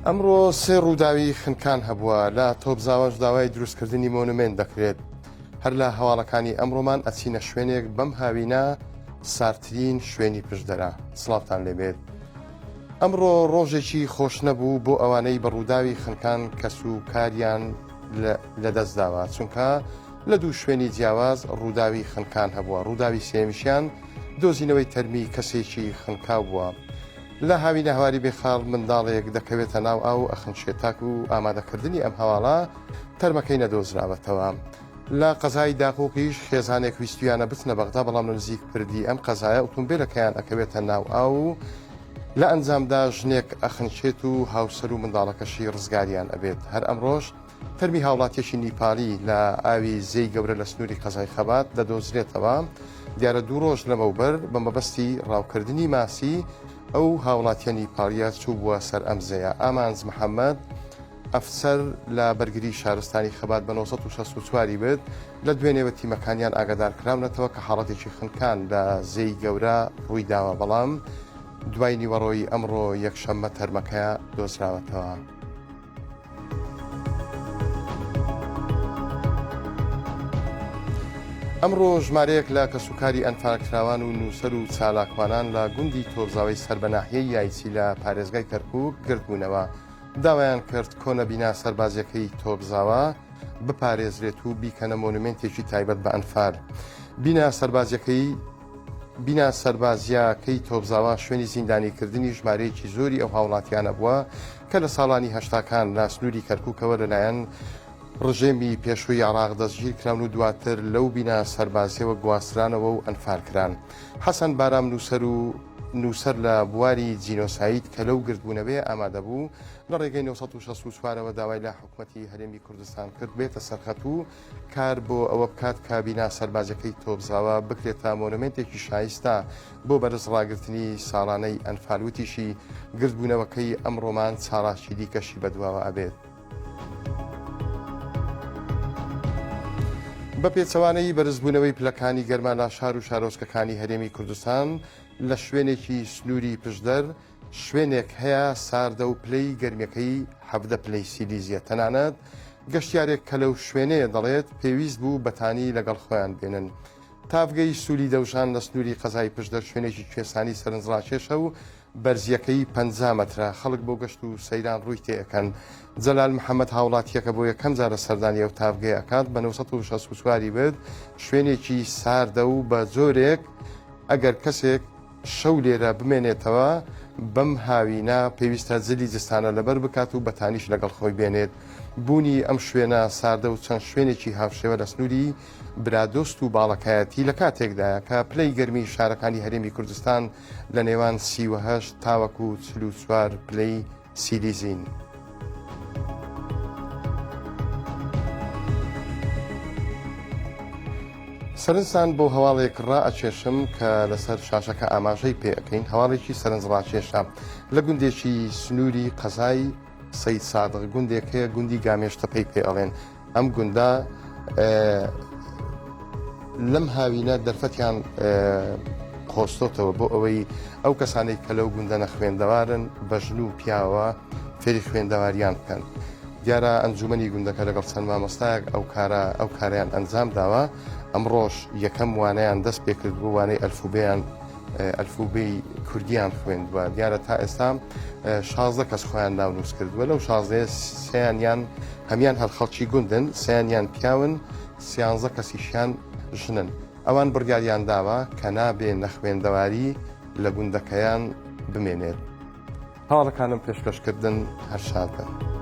ئەمڕۆ سێ ڕووداوی خنکان هەبووە لە تۆبزاوەش داوای دروستکردنی مۆنومنت دەکرێت. هەر لە هەواڵەکانی ئەمڕۆمان ئەچینە شوێنێک بەم هاوینە سارترین شوێنی پشدەرە. سڵاوتان لێبێت. ئەمڕۆ ڕۆژێکی خۆش نەبوو بۆ ئەوانەی بە ڕووداوی خنکان کەس و کاریان لەدەستداوە، چونکە لە دوو شوێنی جیاواز ڕووداوی خنکان هەبووە. ڕووداوی سێمیشیان دۆزینەوەی تەرمی کەسێکی خنکاو بووە. لە هاوینە هەواری بێخاڵ منداڵێک دەکەوێتە ناو ئاو ئەخنچێتاک و ئامادەکردنی ئەم هەواڵە تەرمەکەی نەدۆزراوەتەوە. لە قەزای داخۆکیش خێزانێک ویستویانە بچنە بەغدا، بەڵام نزیک پردی ئەم قەزایە ئۆتۆمبیلەکەیان ئەکەوێتە ناو ئاو و لە ئەنجامدا ژنێک ئەخنچێت و هاوسەر و منداڵەکەشی ڕزگاریان ئەبێت. هەر ئەمڕۆژ تەرمی هاوڵاتیەکی نیپالی لە ئاوی زەی گەورە لە سنووری قەزای خەبات دەدۆزرێتەوە. دیارە دوو ڕۆژ لەمەوبەر بە مەبەستی ڕاوکردنی ماسی ئەو هاوڵاتیە نیپالیە چوو بووە سەر ئەم زەیە. ئامانز محەممەد ئەفسەر لە بەرگری شارستانی خەبات بە 1964 بێت لە دوێنێوە تیمەکانیان ئاگادار کراونەتەوە کە حاڵەتێکی خنکان لە زەی گەورە ڕووی داوە، بەڵام دوای نیوەڕۆی ئەمڕۆ یەکشەممە تەرمەکەیە دۆزراوەتەوە. ئەمڕۆ ژمارەیەک لە کەسوکاری ئەنفاکراوان و نووسەر و چالاکوانان لە گوندی تۆبزاوی سەربەناحیەی یایچی لە پارێزگای کەرکووک گرتبوونەوە. داوایان کرد کۆنەبینا سەربازیەکەی تۆبزاوە بپارێزرێت و بیکەنە مۆنومنتێکی تایبەت بە ئەنفار. بینا سەربازیەکەی تۆبزاوە شوێنی زیندانیکردنی ژمارەیەکی زۆری ئەو هاوڵاتیانە بووە کە لە ساڵانی هەشتاکان لە سنووری کەرکووکەوە لەلایەن ڕژێمی پێشووی عێراق دەستگیر کران و دواتر لەو بینا سەربازیەوە گواسترانەوە و ئەنفارکران. حەسەن بارام نووسەر لە بواری جینۆسایت کە لەو گردبوونەوەی ئامادە بوو لە ڕێگەی 1964ەوە داوای لە حکوومەتی هەرێمی کوردستان کرد بێتە سەرخەت و کار بۆ ئەوە بکات کە بینا سەربازەکەی تۆبزاوە بکرێتە مۆنومنتێکی شایستە بۆ بەرز ڕاگررتنی ساڵانەی ئەنفالوتیشی گردبوونەوەکەی ئەمڕۆمان چاڵاشی دیکەشی بەدواوە ئەبێت. بە پێچەوانەی بەرزبوونەوەی پلەکانی گەرمان لە شار و شارۆچکەکانی هەرێمی کوردستان لە شوێنێکی سنووری پشدەر شوێنێک هەیە ساردە و پلەی گەرمیەکەی 17 پلەی سیلیزیە. تەنانەت گەشتیارێک کە لەو شوێنەیە دەڵێت پێویست بوو بەتانی لەگەڵ خۆیان بێنن. تافگەی سووری دەوژان لە سنووری قەزای پشدەر شوێنێکی کوێستانی سەرنجڕاکێشە و بەرزیەکەی 50 مەترە. خەڵک بۆ گەشت و سەیران ڕووی تێەکەن. جەلال محەممەد هاوڵاتیەکە بۆ یەکەم جارە سەردانی ئەو تافگەی ئەکات بە 1964 بێت شوێنێکی ساردە و بە زۆرێک ئەگەر کەسێک شەو لێرە بمێنێتەوە بەم هاوینە پێویستە جلی جستانە لەبەر بکات و بەتانیش لەگەڵ خۆی بێنێت. بوونی ئەم شوێنە ساردە و چەند شوێنێکی هاوشێوە لە سنووری برادۆست و باڵەکایەتی لە کاتێکدایە کە پلەی گەرمی شارەکانی هەرێمی کوردستان لە نێوان 38 تاوەکو 44 پلەی سیلیزین. سەرنجتان بۆ هەواڵێک ڕائەکێشم کە لەسەر شاشەکە ئاماژەی پێەکەین. هەواڵێکی سەرنجڕاکێشە لە گوندێکی سنووری قەزای سەید سادق گوندێک هەیە، گوندی گامێشتەپەی پێ ئەڵێن. ئەم گوندە لەم هاوینە دەرفەتیان خۆستۆتەوە بۆ ئەوەی ئەو کەسانەی کە لەو گوندەنە خوێندەوارن بە ژن و پیاوە فێری خوێندەواریان بکەن. دیارە ئەنجومەنی گوندەکە لەگەڵ چەند مامۆستایەک ئەو کاریان ئەنجام داوە. ئەمڕۆژ یەکەم وانەیان دەست پێکرد بۆ وانەی ئەلفوبەی کوردیان خوێندووە. دیارە تا ئێستا 16 کەس خۆیان ناونووس کردووە. لەو 16 سیانیان هەمیان هەر خەڵکی گوندن، سیانیان پیاون، 13 کەسیشیان ژنن. ئەوان بڕیاریان داوە کە نابێ نەخوێندەواری لە گوندەکەیان بمێنێت. هەواڵەکانم پێشکەشکردن هەر شادە.